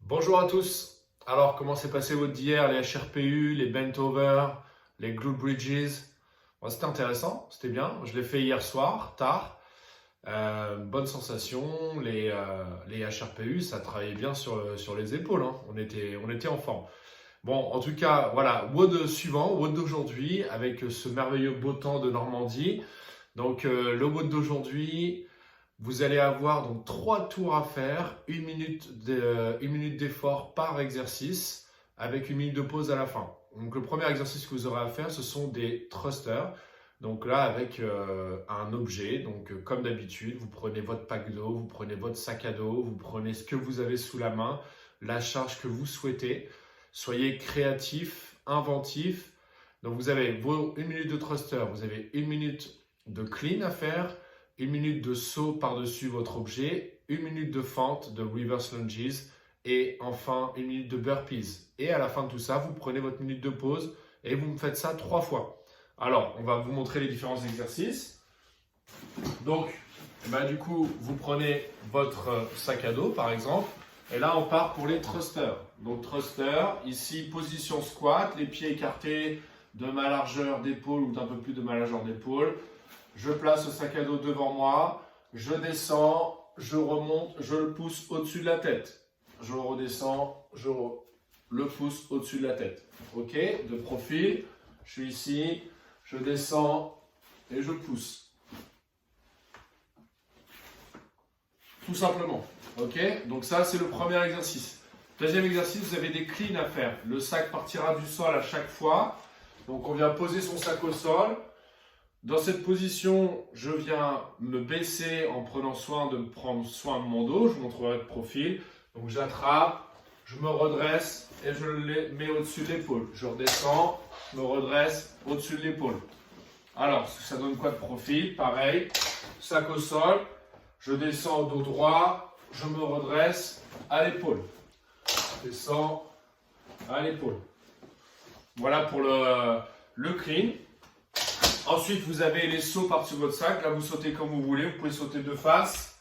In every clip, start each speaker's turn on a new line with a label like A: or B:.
A: Bonjour à tous. Alors, comment s'est passé votre d'hier, les HRPU, les bent over, les glute bridges? Bon, c'était intéressant, c'était bien. Je l'ai fait hier soir, tard. Bonne sensation. Les HRPU, ça travaillait bien sur les épaules, hein. On était en forme. Bon, en tout cas, voilà, WOD suivant, WOD d'aujourd'hui, avec ce merveilleux beau temps de Normandie. Donc, le WOD d'aujourd'hui, vous allez avoir donc 3 tours à faire, une minute d'effort par exercice, avec une minute de pause à la fin. Donc, le premier exercice que vous aurez à faire, ce sont des thrusters. Donc là, avec un objet, donc comme d'habitude, vous prenez votre pack d'eau, vous prenez votre sac à dos, vous prenez ce que vous avez sous la main, la charge que vous souhaitez. Soyez créatif, inventif. Donc vous avez une minute de thruster, vous avez une minute de clean à faire, une minute de saut par-dessus votre objet, une minute de fente, de reverse lunges, et enfin une minute de burpees. Et à la fin de tout ça, vous prenez votre minute de pause et vous me faites ça 3 fois. Alors, on va vous montrer les différents exercices. Donc, du coup, vous prenez votre sac à dos, par exemple, et là, on part pour les thrusters. Donc, thruster, ici, position squat, les pieds écartés de ma largeur d'épaule ou d'un peu plus de ma largeur d'épaule. Je place le sac à dos devant moi, je descends, je remonte, je le pousse au-dessus de la tête. Je redescends, je le pousse au-dessus de la tête. Ok, de profil, je suis ici, je descends et je pousse. Tout simplement. Ok, donc ça c'est le premier exercice. Deuxième exercice, vous avez des cleans à faire. Le sac partira du sol à chaque fois. Donc on vient poser son sac au sol. Dans cette position, je viens me baisser en prenant soin de prendre soin de mon dos. Je vous montrerai de profil. Donc j'attrape, je me redresse et je le mets au-dessus de l'épaule. Je redescends, je me redresse au-dessus de l'épaule. Alors, ça donne quoi de profil? Pareil, sac au sol, je descends au dos droit, je me redresse à l'épaule. Je descends à l'épaule. Voilà pour le clean. Ensuite, vous avez les sauts par-dessus votre sac. Là, vous sautez comme vous voulez. Vous pouvez sauter de face.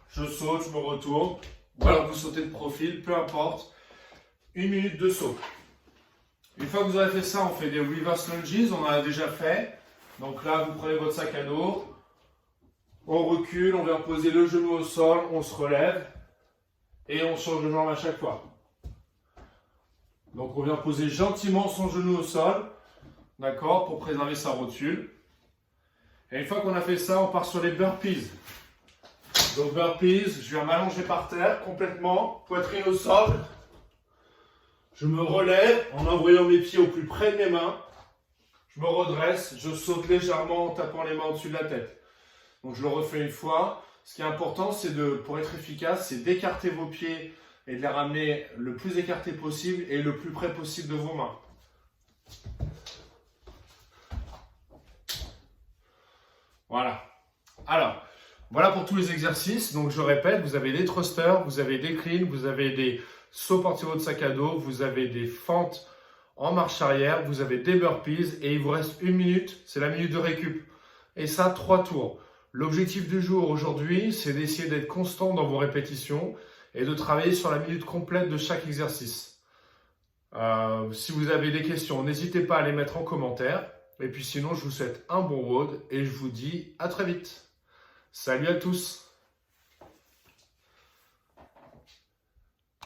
A: Je saute, je me retourne. Ou alors, vous sautez de profil, peu importe. Une minute de saut. Une fois que vous avez fait ça, on fait des reverse lunges. On en a déjà fait. Donc là, vous prenez votre sac à dos. On recule, on vient poser le genou au sol. On se relève. Et on change de jambe à chaque fois. Donc, on vient poser gentiment son genou au sol. D'accord, pour préserver sa rotule. Et une fois qu'on a fait ça, on part sur les burpees. Donc burpees, je viens m'allonger par terre complètement, poitrine au sol. Je me relève en envoyant mes pieds au plus près de mes mains. Je me redresse, je saute légèrement en tapant les mains au-dessus de la tête. Donc je le refais une fois. Ce qui est important, pour être efficace, c'est d'écarter vos pieds et de les ramener le plus écartés possible et le plus près possible de vos mains. Voilà. Alors, voilà pour tous les exercices. Donc, je répète, vous avez des thrusters, vous avez des cleans, vous avez des sauts par-dessus votre sac à dos, vous avez des fentes en marche arrière, vous avez des burpees et il vous reste une minute, c'est la minute de récup. Et ça, 3 tours. L'objectif du jour aujourd'hui, c'est d'essayer d'être constant dans vos répétitions et de travailler sur la minute complète de chaque exercice. Si vous avez des questions, n'hésitez pas à les mettre en commentaire. Et puis sinon, je vous souhaite un bon WOD et je vous dis à très vite. Salut à tous!